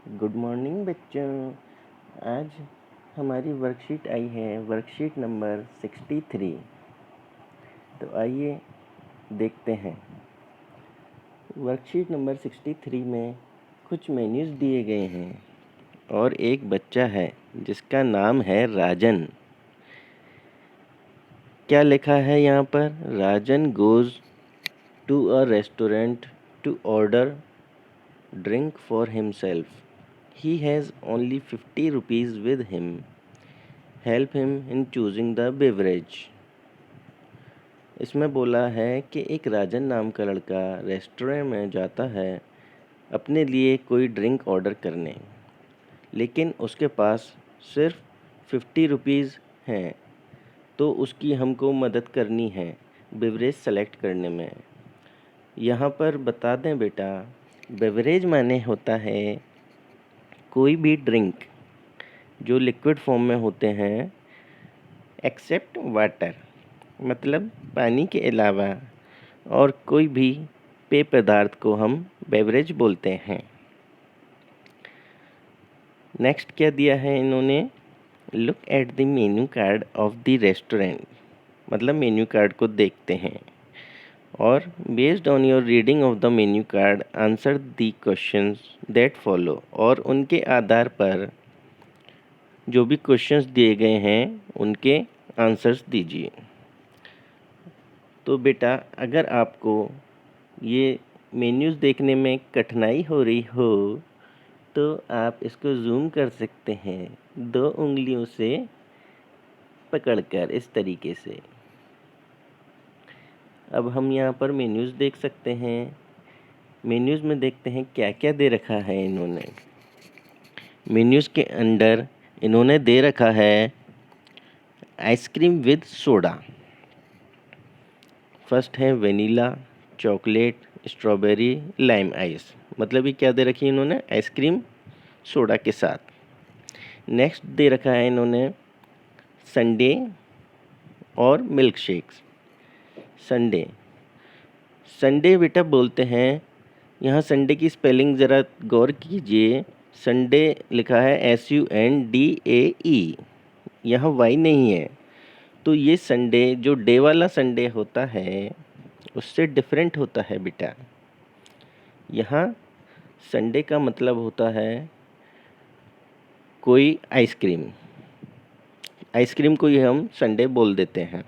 Good morning बच्चों। आज हमारी वर्कशीट आई है, वर्कशीट नंबर 63। तो आइए देखते हैं। वर्कशीट नंबर 63 में कुछ मेन्यूज़ दिए गए हैं और एक बच्चा है जिसका नाम है राजन। क्या लिखा है यहाँ पर? Rajan goes to a restaurant to order drink for himself. He has only 50 rupees with him. Help him in choosing the beverage. इसमें बोला है कि एक राजन नाम का लड़का रेस्टोरेंट में जाता है अपने लिए कोई ड्रिंक ऑर्डर करने, लेकिन उसके पास सिर्फ 50 रुपीज़ हैं। तो उसकी हमको मदद करनी है बेवरेज सेलेक्ट करने में। यहाँ पर बता दें बेटा, बेवरेज माने होता है कोई भी ड्रिंक जो लिक्विड फॉर्म में होते हैं एक्सेप्ट वाटर, मतलब पानी के अलावा और कोई भी पेय पदार्थ को हम बेवरेज बोलते हैं। नेक्स्ट क्या दिया है इन्होंने? Look at the menu card of the restaurant, मतलब मेन्यू कार्ड को देखते हैं और based on your reading of the menu card answer the questions that follow, और उनके आधार पर जो भी क्वेश्चंस दिए गए हैं उनके आंसर्स दीजिए। तो बेटा, अगर आपको ये मेन्यूज़ देखने में कठिनाई हो रही हो तो आप इसको जूम कर सकते हैं 2 उंगलियों से पकड़कर, इस तरीके से। अब हम यहाँ पर मेन्यूज़ देख सकते हैं। मेन्यूज़ में देखते हैं क्या क्या दे रखा है इन्होंने। मेन्यूज़ के अंदर इन्होंने दे रखा है आइसक्रीम विद सोडा। फर्स्ट है vanilla, chocolate, strawberry, lime ice, मतलब ये क्या दे रखी है इन्होंने? आइसक्रीम सोडा के साथ। नेक्स्ट दे रखा है इन्होंने संडे और मिल्क शेक्स। संडे, संडे बेटा बोलते हैं, यहाँ संडे की स्पेलिंग ज़रा गौर कीजिए। संडे लिखा है SUNDAE, यहाँ वाई नहीं है। तो ये संडे जो डे वाला संडे होता है उससे डिफरेंट होता है बेटा। यहाँ संडे का मतलब होता है कोई आइसक्रीम, आइसक्रीम को ही हम संडे बोल देते हैं।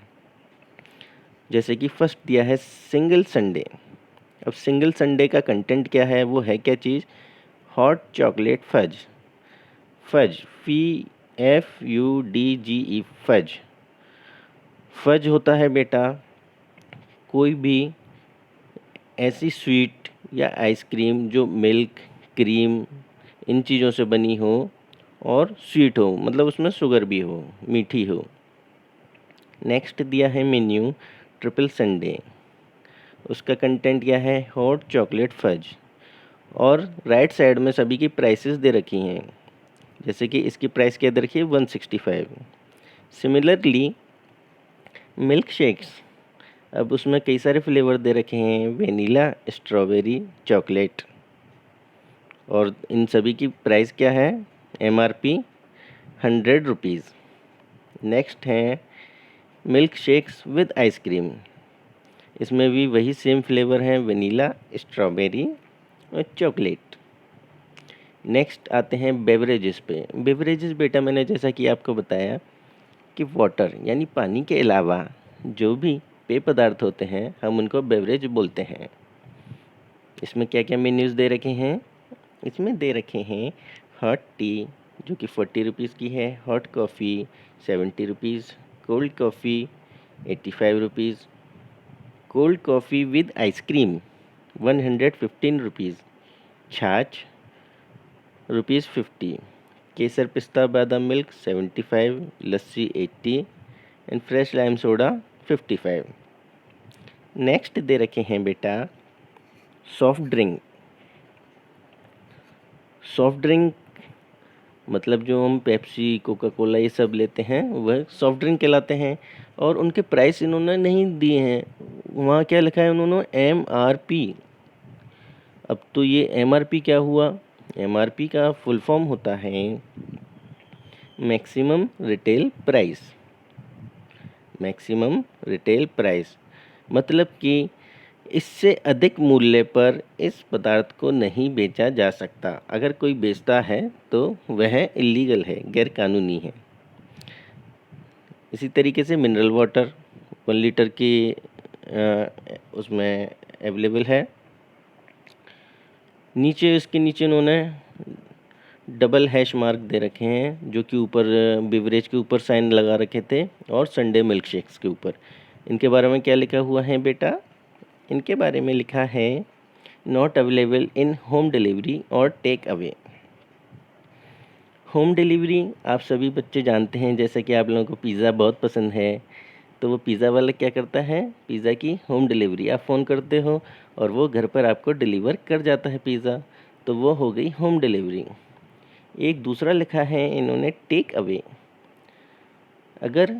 जैसे कि फर्स्ट दिया है सिंगल संडे। अब सिंगल संडे का कंटेंट क्या है? वो है क्या चीज़? Hot chocolate fudge. Fudge, FUDGE, fudge. Fudge होता है बेटा कोई भी ऐसी स्वीट या आइसक्रीम जो मिल्क, क्रीम, इन चीज़ों से बनी हो और स्वीट हो, मतलब उसमें शुगर भी हो, मीठी हो। नेक्स्ट दिया है मेन्यू ट्रिपल संडे। उसका कंटेंट क्या है? Hot chocolate fudge. और राइट साइड में सभी की प्राइसेस दे रखी हैं। जैसे कि इसकी प्राइस क्या दे रखी है? 165। सिमिलरली मिल्क शेक्स, अब उसमें कई सारे फ्लेवर दे रखे हैं, वेनीला, स्ट्रॉबेरी, चॉकलेट, और इन सभी की प्राइस क्या है? MRP 100 rupees. नेक्स्ट है मिल्क शेक्स विद आइसक्रीम। इसमें भी वही सेम फ्लेवर हैं, वेनीला, स्ट्रॉबेरी और चॉकलेट। नेक्स्ट आते हैं बेवरेजेस पे। बेवरेजेस बेटा मैंने जैसा कि आपको बताया कि वाटर यानी पानी के अलावा जो भी पेय पदार्थ होते हैं हम उनको बेवरेज बोलते हैं। इसमें क्या क्या मेन्यूज़ दे रखे हैं? इसमें दे रखे हैं हॉट टी जो कि 40 रुपीज़ की है, hot coffee 70 rupees, cold coffee 85 rupees, cold coffee with ice cream 115 rupees, छाछ ₹50, केसर पिस्ता बादाम milk 75, lassi 80 and fresh lime soda 55। Next दे रखे हैं बेटा सॉफ्ट ड्रिंक। सॉफ्ट ड्रिंक मतलब जो हम पेप्सी, कोका कोला ये सब लेते हैं वह सॉफ्ट ड्रिंक कहलाते हैं, और उनके प्राइस इन्होंने नहीं दिए हैं। वहाँ क्या लिखा है उन्होंने? MRP। अब तो ये MRP क्या हुआ? एमआरपी का फुल फॉर्म होता है maximum retail price. Maximum retail price मतलब कि इससे अधिक मूल्य पर इस पदार्थ को नहीं बेचा जा सकता। अगर कोई बेचता है तो वह इलीगल है, गैर कानूनी है। इसी तरीके से मिनरल वाटर 1 लीटर की उसमें अवेलेबल है। नीचे इसके नीचे उन्होंने डबल हैश मार्क दे रखे हैं, जो कि ऊपर बिवरेज के ऊपर साइन लगा रखे थे और संडे मिल्क शेक्स के ऊपर। इनके बारे में क्या लिखा हुआ है बेटा? इनके बारे में लिखा है not available in home delivery और टेक अवे। होम डिलीवरी आप सभी बच्चे जानते हैं, जैसे कि आप लोगों को पिज़्ज़ा बहुत पसंद है, तो वो पिज़्ज़ा वाला क्या करता है, पिज़्ज़ा की होम डिलीवरी। आप फ़ोन करते हो और वो घर पर आपको डिलीवर कर जाता है पिज़्ज़ा, तो वो हो गई होम डिलीवरी। एक दूसरा लिखा है इन्होंने टेक अवे। अगर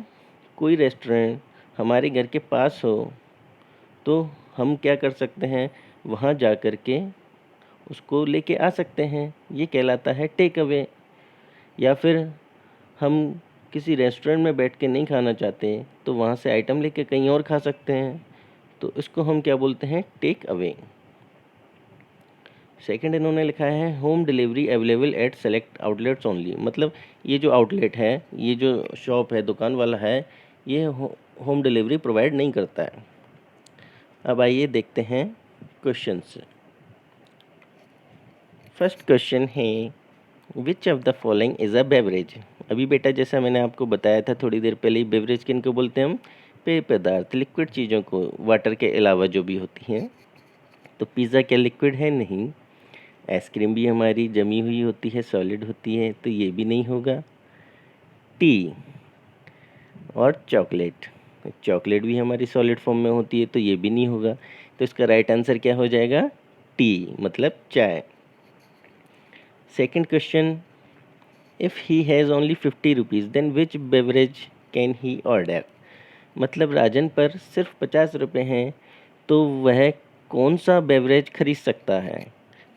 कोई रेस्टोरेंट हमारे घर के पास हो तो हम क्या कर सकते हैं, वहाँ जा कर के उसको लेके आ सकते हैं, ये कहलाता है टेक अवे। या फिर हम किसी रेस्टोरेंट में बैठ के नहीं खाना चाहते तो वहाँ से आइटम लेके कहीं और खा सकते हैं, तो इसको हम क्या बोलते हैं, टेक अवे। सेकंड इन्होंने लिखा है home delivery available at select outlets only. मतलब ये जो आउटलेट है, ये जो शॉप है, दुकान वाला है, ये होम डिलीवरी प्रोवाइड नहीं करता है। अब आइए देखते हैं क्वेश्चंस। फर्स्ट क्वेश्चन है which of the following is a beverage. अभी बेटा जैसा मैंने आपको बताया था थोड़ी देर पहले ही, बेवरेज किनको बोलते हैं हम, पेय पदार्थ, लिक्विड चीज़ों को, वाटर के अलावा जो भी होती हैं। तो पिज़्ज़ा क्या लिक्विड है? नहीं। आइसक्रीम भी हमारी जमी हुई होती है, सॉलिड होती है, तो ये भी नहीं होगा। टी और चॉकलेट, चॉकलेट भी हमारी सॉलिड फॉर्म में होती है, तो ये भी नहीं होगा। तो इसका राइट आंसर क्या हो जाएगा? टी मतलब चाय। Second question, if he has only 50 rupees then which beverage can he order. मतलब राजन पर सिर्फ 50 रुपये हैं, तो वह कौन सा बेवरेज खरीद सकता है।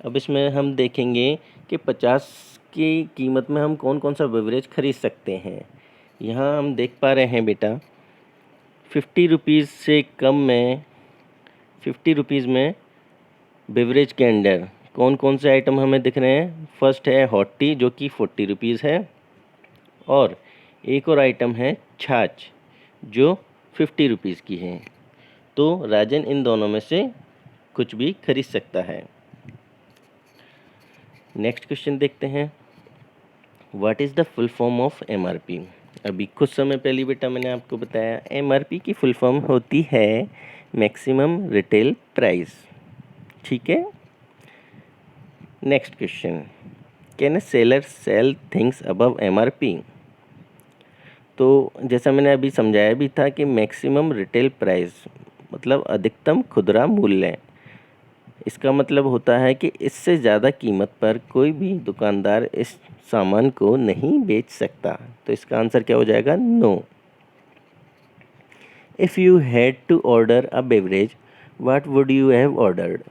अब इसमें हम देखेंगे कि 50 की कीमत में हम कौन कौन सा बेवरेज खरीद सकते हैं। यहाँ हम देख पा रहे हैं बेटा 50 रुपीज़ से कम में, 50 रुपीज़ में बेवरेज के अंडर कौन कौन से आइटम हमें दिख रहे हैं। फर्स्ट है हॉट टी जो कि 40 रुपीज़ है, और एक और आइटम है छाछ जो 50 रुपीज़ की है। तो राजन इन दोनों में से कुछ भी खरीद सकता है। नेक्स्ट क्वेश्चन देखते हैं, what is the full form of MRP. अभी कुछ समय पहले बेटा मैंने आपको बताया एमआरपी की फुल फॉर्म होती है मैक्सिमम रिटेल प्राइस। ठीक है। Next question, can a seller sell things above MRP. तो जैसा मैंने अभी समझाया भी था कि मैक्सिमम रिटेल प्राइस मतलब अधिकतम खुदरा मूल्य, इसका मतलब होता है कि इससे ज़्यादा कीमत पर कोई भी दुकानदार इस सामान को नहीं बेच सकता। तो इसका आंसर क्या हो जाएगा? No. If you had to order a beverage what would you have ordered.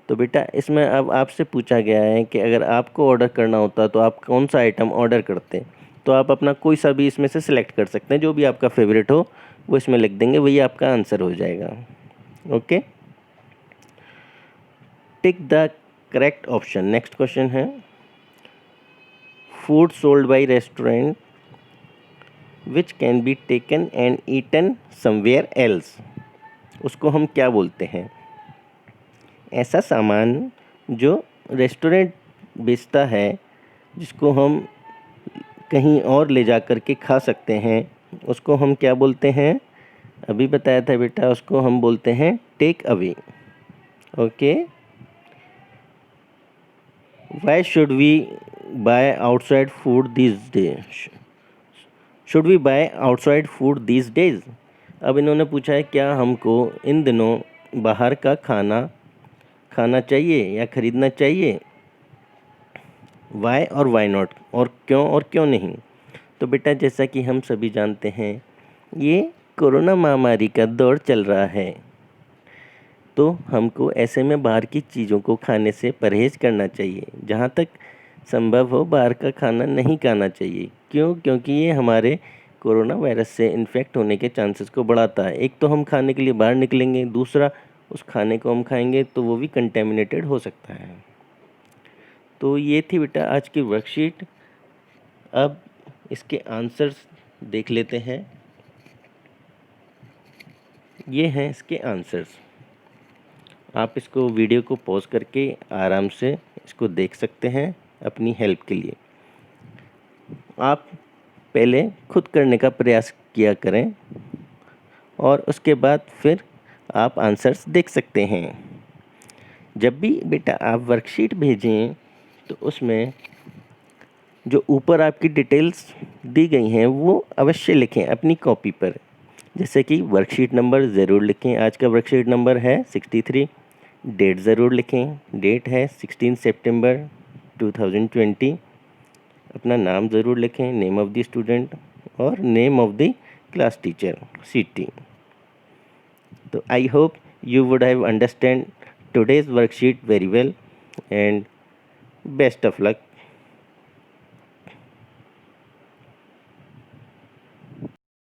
तो बेटा इसमें अब आपसे पूछा गया है कि अगर आपको ऑर्डर करना होता तो आप कौन सा आइटम ऑर्डर करते। तो आप अपना कोई सा भी इसमें से सिलेक्ट कर सकते हैं, जो भी आपका फेवरेट हो वो इसमें लिख देंगे, वही आपका आंसर हो जाएगा। Okay, tick the correct option. Next question है food sold by restaurant which can be taken and eaten somewhere else. उसको हम क्या बोलते हैं? ऐसा सामान जो रेस्टोरेंट बेचता है, जिसको हम कहीं और ले जा कर के खा सकते हैं, उसको हम क्या बोलते हैं? अभी बताया था बेटा, उसको हम बोलते हैं take away. Okay, why should we buy outside food these days. Should we buy outside food these days. अब इन्होंने पूछा है क्या हमको इन दिनों बाहर का खाना चाहिए या ख़रीदना चाहिए। वाई और वाई नॉट, और क्यों नहीं। तो बेटा जैसा कि हम सभी जानते हैं ये कोरोना महामारी का दौर चल रहा है, तो हमको ऐसे में बाहर की चीज़ों को खाने से परहेज़ करना चाहिए। जहाँ तक संभव हो बाहर का खाना नहीं खाना चाहिए। क्यों? क्योंकि ये हमारे कोरोना वायरस से इन्फेक्ट होने के चांसेस को बढ़ाता है। एक तो हम खाने के लिए बाहर निकलेंगे, दूसरा उस खाने को हम खाएंगे तो वो भी कंटेमिनेटेड हो सकता है। तो ये थी बेटा आज की वर्कशीट। अब इसके आंसर्स देख लेते हैं। ये हैं इसके आंसर्स। आप इसको वीडियो को पॉज करके आराम से इसको देख सकते हैं अपनी हेल्प के लिए। आप पहले खुद करने का प्रयास किया करें और उसके बाद फिर आप आंसर्स देख सकते हैं। जब भी बेटा आप वर्कशीट भेजें तो उसमें जो ऊपर आपकी डिटेल्स दी गई हैं वो अवश्य लिखें अपनी कॉपी पर। जैसे कि वर्कशीट नंबर ज़रूर लिखें। आज का वर्कशीट नंबर है 63। डेट ज़रूर लिखें। डेट है 16 सितंबर 2020। अपना नाम ज़रूर लिखें, नेम ऑफ़ द स्टूडेंट और name of the class teacher CT। तो I hope you would have understand today's worksheet very well, and best of luck.